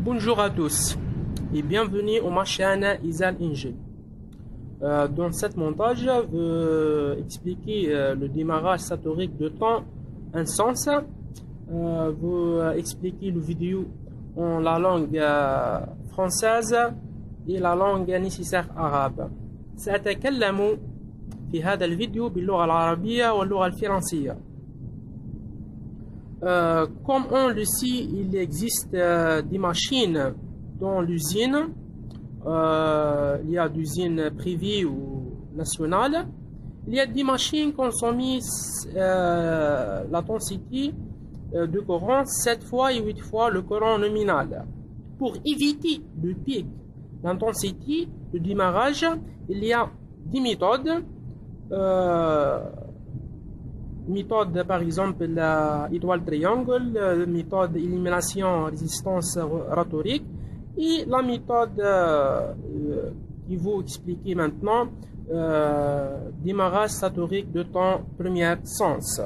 Bonjour à tous et bienvenue au ma chaîne Izal Injil. Dans cette montage, je vais expliquer le démarrage satorique de temps un sens. Je vais expliquer le vidéo en la langue française et la langue nécessaire arabe. سأتكلم في هذا الفيديو باللغة العربية واللغة الفرنسية. Comme on le sait, il existe des machines dans l'usine. Il y a des usines privées ou nationales. Il y a des machines qui consomment l'intensité de courant 7 fois et 8 fois le courant nominal. Pour éviter le pic d'intensité de démarrage, il y a des méthodes. Méthode par exemple l'étoile triangle, méthode élimination résistance rhétorique et la méthode qui vous expliquer maintenant démarrage satorique de temps premier sens.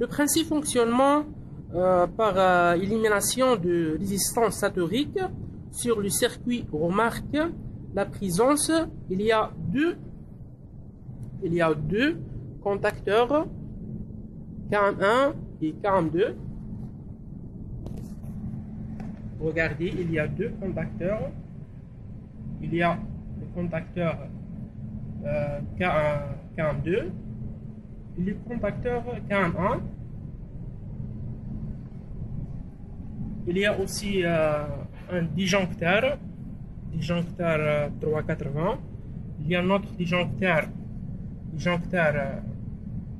Le principe fonctionnement par élimination de résistance satorique sur le circuit remarque la présence, il y a deux contacteurs KM1 et KM2. Regardez, il y a deux contacteurs. Il y a le contacteur KM2 et le contacteur KM1. Il y a aussi un disjoncteur 380. Il y a un autre disjoncteur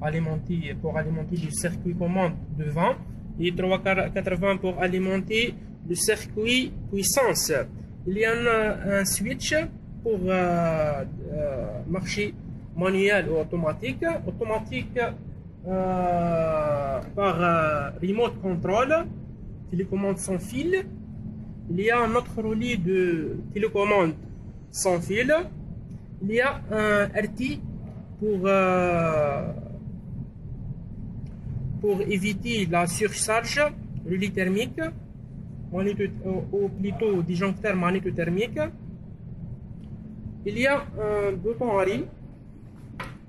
alimenté pour alimenter le circuit commande de vent et 380 pour alimenter le circuit puissance. Il y a un switch pour marcher manuel ou automatique. Automatique par remote control, télécommande sans fil. Il y a un autre relais de télécommande sans fil. Il y a un RT pour éviter la surcharge, relais thermique, ou plutôt disjoncteur magnétothermique. Il y a un bouton arrêt,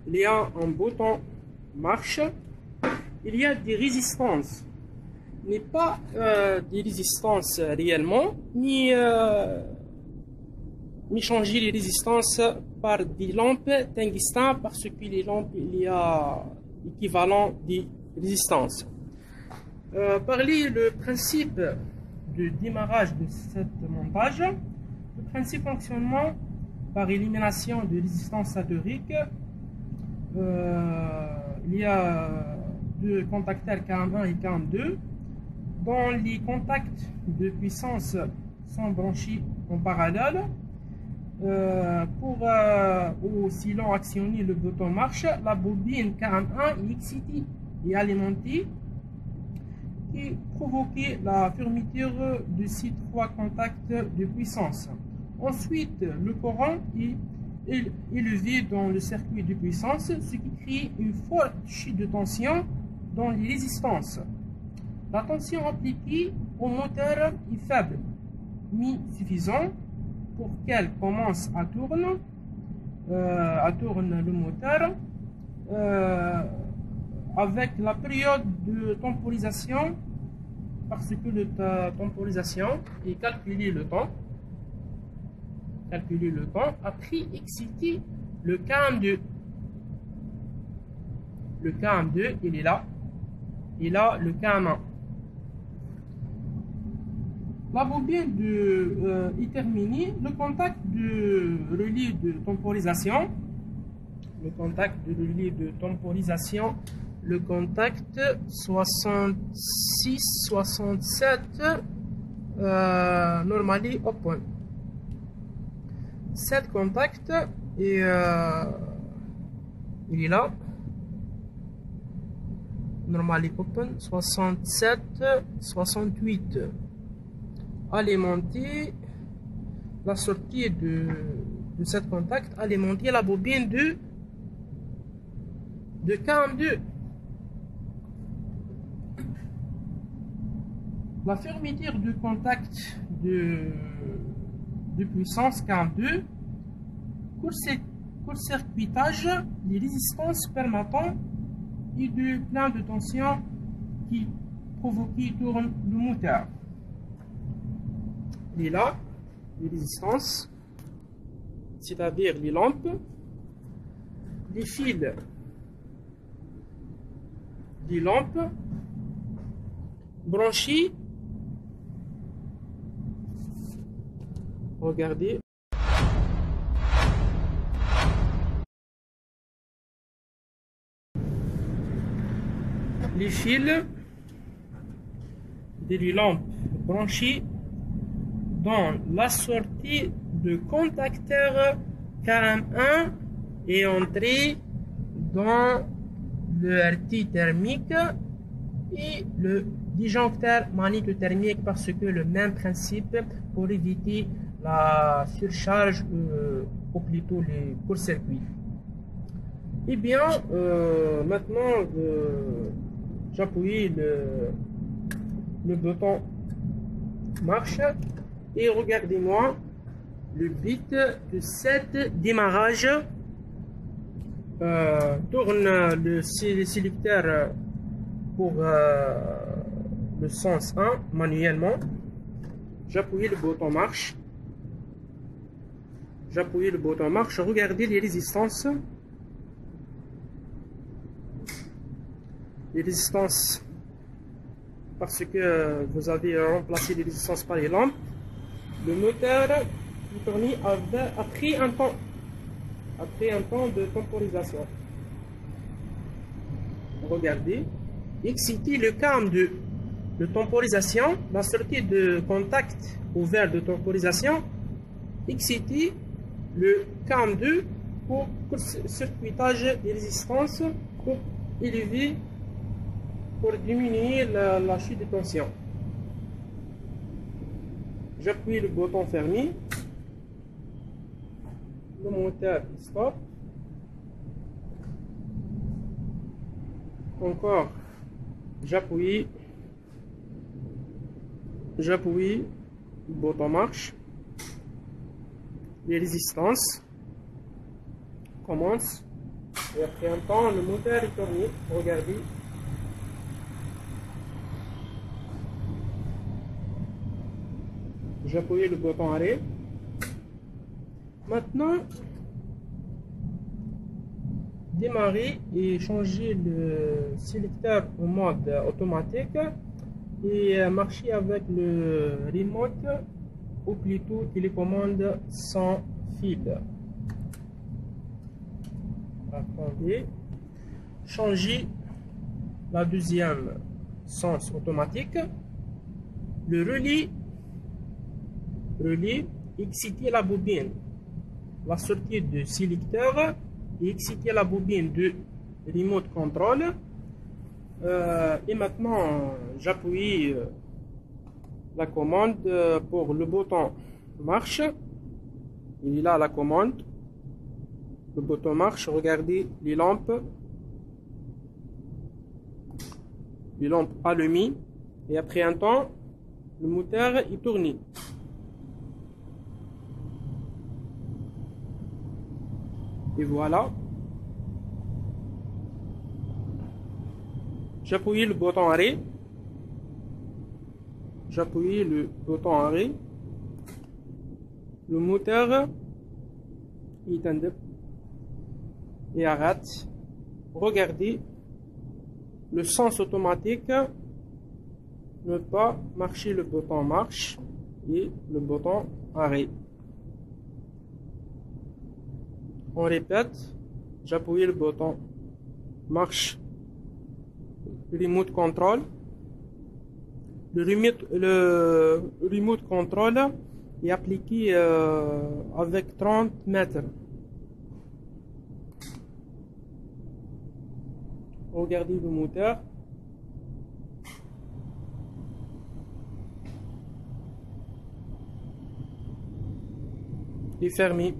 il y a un bouton marche, il y a des résistances, mais pas des résistances réellement, ni changer les résistances par des lampes tungstène parce que les lampes il y a équivalent des résistances. Parler le principe de démarrage de cette montage. Le principe fonctionnement par élimination de résistance satorique. Il y a deux contacteurs KM1 et KM2 dont les contacts de puissance sont branchés en parallèle. Ou si l'on actionne le bouton marche, la bobine KM1 est excitée et alimentée et provoquer la fermeture de ces trois contacts de puissance. Ensuite, le courant est élevé dans le circuit de puissance, ce qui crée une forte chute de tension dans les résistances. La tension appliquée au moteur est faible, mais suffisante pour qu'elle commence à tourner le moteur avec la période de temporisation, parce que la temporisation est calculer le temps après exciter le KM2. Le KM2 il est là, et là le KM1. La bobine est terminée. Le contact de relais de temporisation, le contact 66, 67, normally open. 7 contacts et il est là. Normally open 67, 68. Alimenter la sortie de cette contact, alimenter la bobine de KM2. La fermeture de contact de puissance 42, court-circuitage des résistances permettant et de plein de tension qui tourne le moteur. Et là, les résistances, c'est-à-dire les lampes, les fils des lampes branchées. Regardez. Les fils des lampes branchées dans la sortie de contacteur 41 et entrée dans le RT thermique et le disjoncteur magnétothermique, parce que le même principe pour éviter la surcharge ou plutôt les court-circuits. Et bien, maintenant j'appuie le bouton marche et regardez-moi le bit de cet démarrage. Tourne le sélecteur pour le sens 1 manuellement. J'appuie le bouton marche. J'appuie le bouton marche. Regardez les résistances. Les résistances, parce que vous avez remplacé les résistances par les lampes. Le moteur tourne après un temps. Après un temps de temporisation. Regardez. Excitez le câble de temporisation. La sortie de contact ouvert de temporisation. Excitez le câble 2 pour circuitage des résistances pour élever, pour diminuer la chute de tension. J'appuie le bouton fermé. Le moteur stop. Encore, j'appuie le bouton marche. Les résistances commencent et après un temps le moteur est tourné. Regardez. J'appuie le bouton arrêt. Maintenant, démarrer et changer le sélecteur au mode automatique et marcher avec le remote ou plutôt télécommande sans fil. Attendez. Changer la deuxième sens automatique. Le relais, exciter la bobine. La sortie de sélecteur et exciter la bobine de remote control. Et maintenant, j'appuie la commande pour le bouton marche. Il est là la commande. Le bouton marche, regardez les lampes. Les lampes allumées. Et après un temps, le moteur est tourné. Et voilà. J'appuie le bouton arrêt. J'appuie le bouton arrêt. Le moteur éteint et arrête. Regardez. Le sens automatique ne pas marcher le bouton marche et le bouton arrêt. On répète, j'appuie le bouton marche, remote control. Le remote control est appliqué avec 30 mètres. Regardez le moteur. Il est fermé.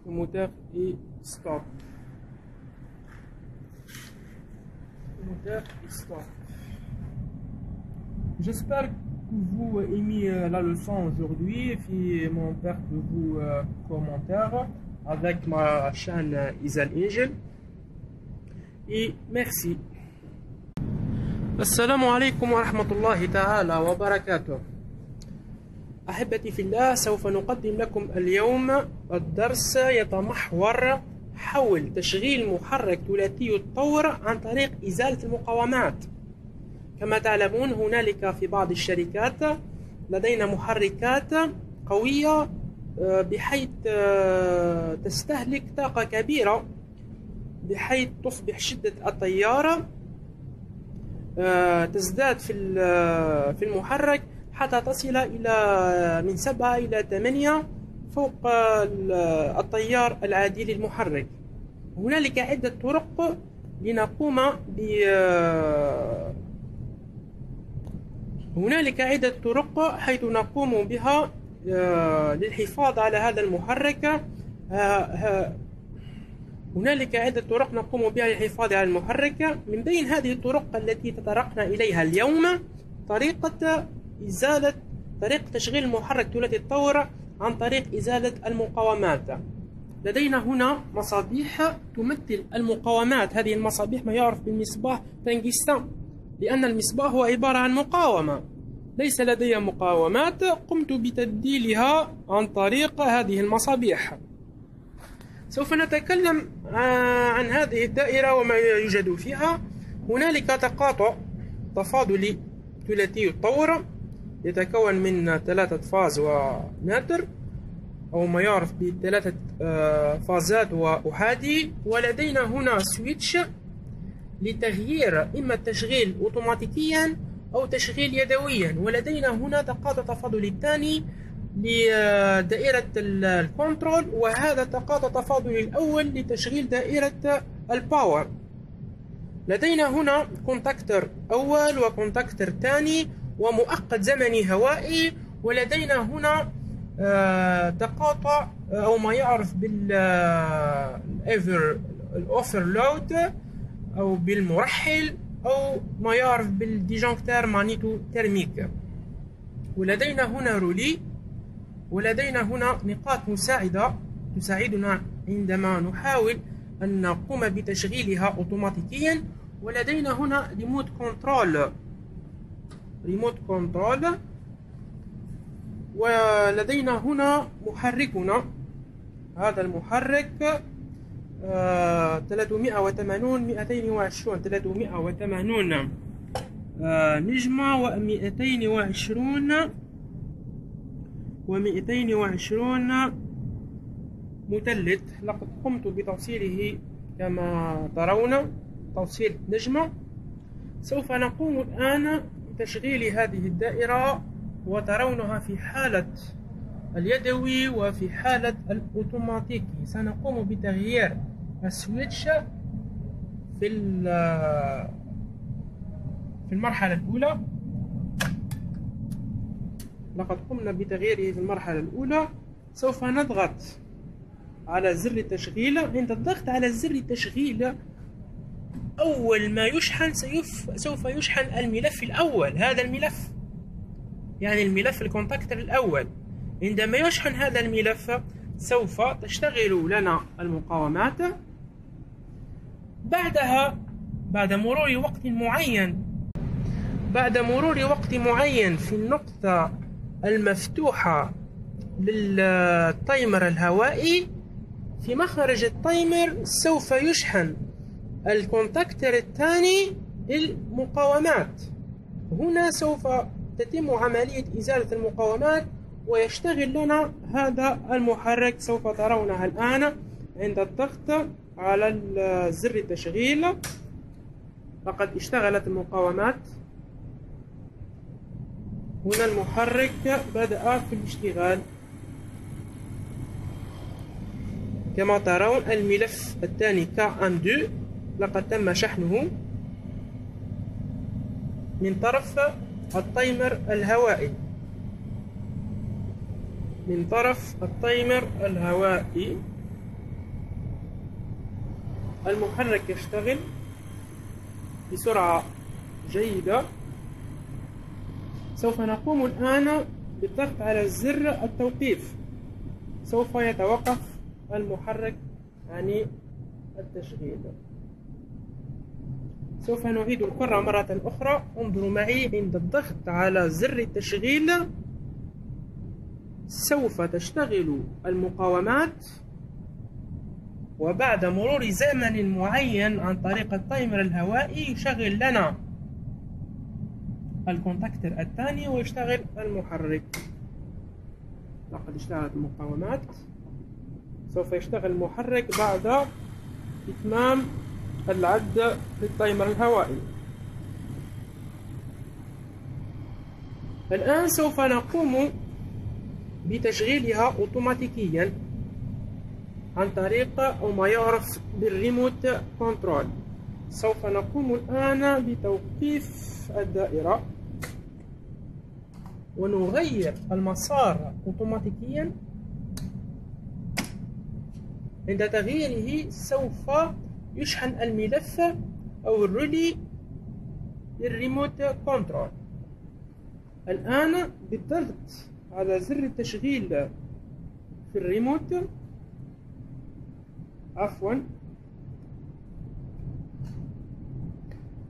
Le moteur est stop. Le commentaire stop. J'espère que vous aimez la leçon aujourd'hui في mon père de vous commentaires avec ma chaîne Izal Angel et merci. السلام عليكم ورحمة الله تعالى وبركاته. أحبتي في الله، سوف نقدم لكم اليوم الدرس يتمحور حول تشغيل محرك ثلاثي الطور عن طريق إزالة المقاومات. كما تعلمون هنالك في بعض الشركات لدينا محركات قوية بحيث تستهلك طاقة كبيرة، بحيث تصبح شدة التيار تزداد في المحرك حتى تصل إلى من 7 إلى 8 فوق التيار العادي للمحرك. هنالك عدة طرق لنقوم هنالك عدة طرق حيث نقوم بها للحفاظ على هذا المحرك. هنالك عدة طرق نقوم بها للحفاظ على المحرك. من بين هذه الطرق التي تطرقنا إليها اليوم طريقة تشغيل المحرك ثلاثي الطور عن طريق إزالة المقاومات. لدينا هنا مصابيح تمثل المقاومات. هذه المصابيح ما يعرف بالمصباح تنجستان، لأن المصباح هو عبارة عن مقاومة. ليس لدي مقاومات، قمت بتبديلها عن طريق هذه المصابيح. سوف نتكلم عن هذه الدائرة وما يوجد فيها. هنالك تقاطع تفاضلي ثلاثي الطور يتكون من 3 فاز وناتر، أو ما يعرف ب3 فازات وأحادي. ولدينا هنا سويتش لتغيير إما التشغيل أوتوماتيكيا أو تشغيل يدويا. ولدينا هنا تقاطع تفاضلي الثاني لدائرة الكنترول، وهذا تقاطع تفاضلي الأول لتشغيل دائرة الباور. لدينا هنا كونتاكتر أول وكونتاكتر ثاني ومؤقت زمني هوائي. ولدينا هنا تقاطع أو ما يعرف بالأوفرلود أو بالمرحل، أو ما يعرف بالديجونكتر مانيتو ترميك. ولدينا هنا رولي. ولدينا هنا نقاط مساعدة تساعدنا عندما نحاول أن نقوم بتشغيلها أوتوماتيكيا. ولدينا هنا ريموت كنترول. ولدينا هنا محركنا. هذا المحرك 380 220 380 نجمة و220 مثلث. لقد قمت بتوصيله كما ترون، توصيل نجمة. سوف نقوم الآن بتشغيل هذه الدائرة، وترونها في حالة اليدوي وفي حالة الأوتوماتيكي. سنقوم بتغيير السويتش في المرحلة الأولى. لقد قمنا بتغييره في المرحلة الأولى. سوف نضغط على زر التشغيل. عند الضغط على زر التشغيل أول ما يشحن سوف يشحن الملف الأول. هذا الملف يعني الملف الكونتاكتر الأول. عندما يشحن هذا الملف سوف تشتغل لنا المقاومات. بعدها بعد مرور وقت معين في النقطة المفتوحة للتايمر الهوائي في مخرج التايمر سوف يشحن الكونتاكتر الثاني للمقاومات. هنا سوف تتم عملية إزالة المقاومات ويشتغل لنا هذا المحرك. سوف ترونها الآن عند الضغط على زر التشغيل. لقد اشتغلت المقاومات. هنا المحرك بدأ في الاشتغال. كما ترون الملف الثاني KM2 لقد تم شحنه من طرف التايمر الهوائي. المحرك يشتغل. بسرعة جيدة. سوف نقوم الآن بالضغط على زر التوقيف. سوف يتوقف المحرك عن التشغيل. سوف نعيد الكرة مرة أخرى. انظروا معي، عند الضغط على زر التشغيل سوف تشتغل المقاومات، وبعد مرور زمن معين عن طريق التايمر الهوائي يشغل لنا الكونتاكتر الثاني ويشتغل المحرك. لقد اشتغلت المقاومات. سوف يشتغل المحرك بعد إتمام العد للتايمر الهوائي. الآن سوف نقوم بتشغيلها أوتوماتيكيا عن طريق أو ما يعرف بالريموت كنترول. سوف نقوم الآن بتوقيف الدائرة ونغير المسار أوتوماتيكيا. عند تغييره سوف يشحن الملف أو الريلي للريموت كنترول. الآن بالضغط على زر التشغيل في الريموت،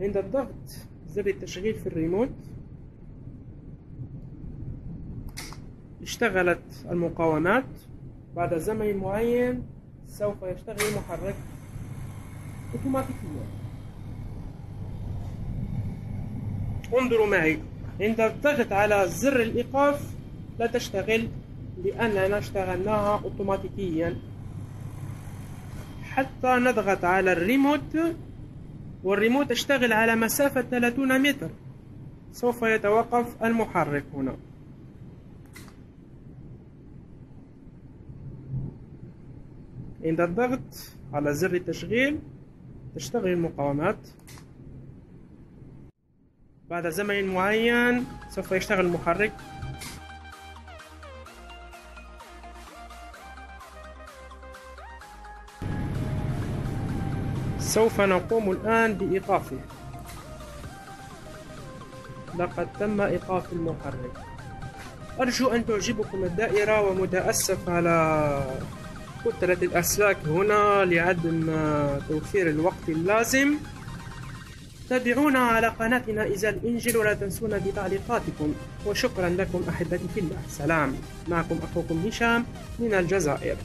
عند الضغط زر التشغيل في الريموت اشتغلت المقاومات. بعد زمن معين سوف يشتغل المحرك اوتوماتيكيا. انظروا معي، عند الضغط على زر الإيقاف لا تشتغل لأننا اشتغلناها اوتوماتيكيا، حتى نضغط على الريموت والريموت اشتغل على مسافة 30 متر. سوف يتوقف المحرك هنا. عند الضغط على زر التشغيل تشتغل المقاومات. بعد زمن معين سوف يشتغل المحرك. سوف نقوم الآن بإيقافه. لقد تم إيقاف المحرك. أرجو أن تعجبكم الدائرة، ومتأسف على كثرة الأسلاك هنا لعدم توفير الوقت اللازم. تابعونا على قناتنا إذا الإنجيل، ولا تنسونا بتعليقاتكم، وشكرا لكم أحبتي في الله. سلام، معكم أخوكم هشام من الجزائر.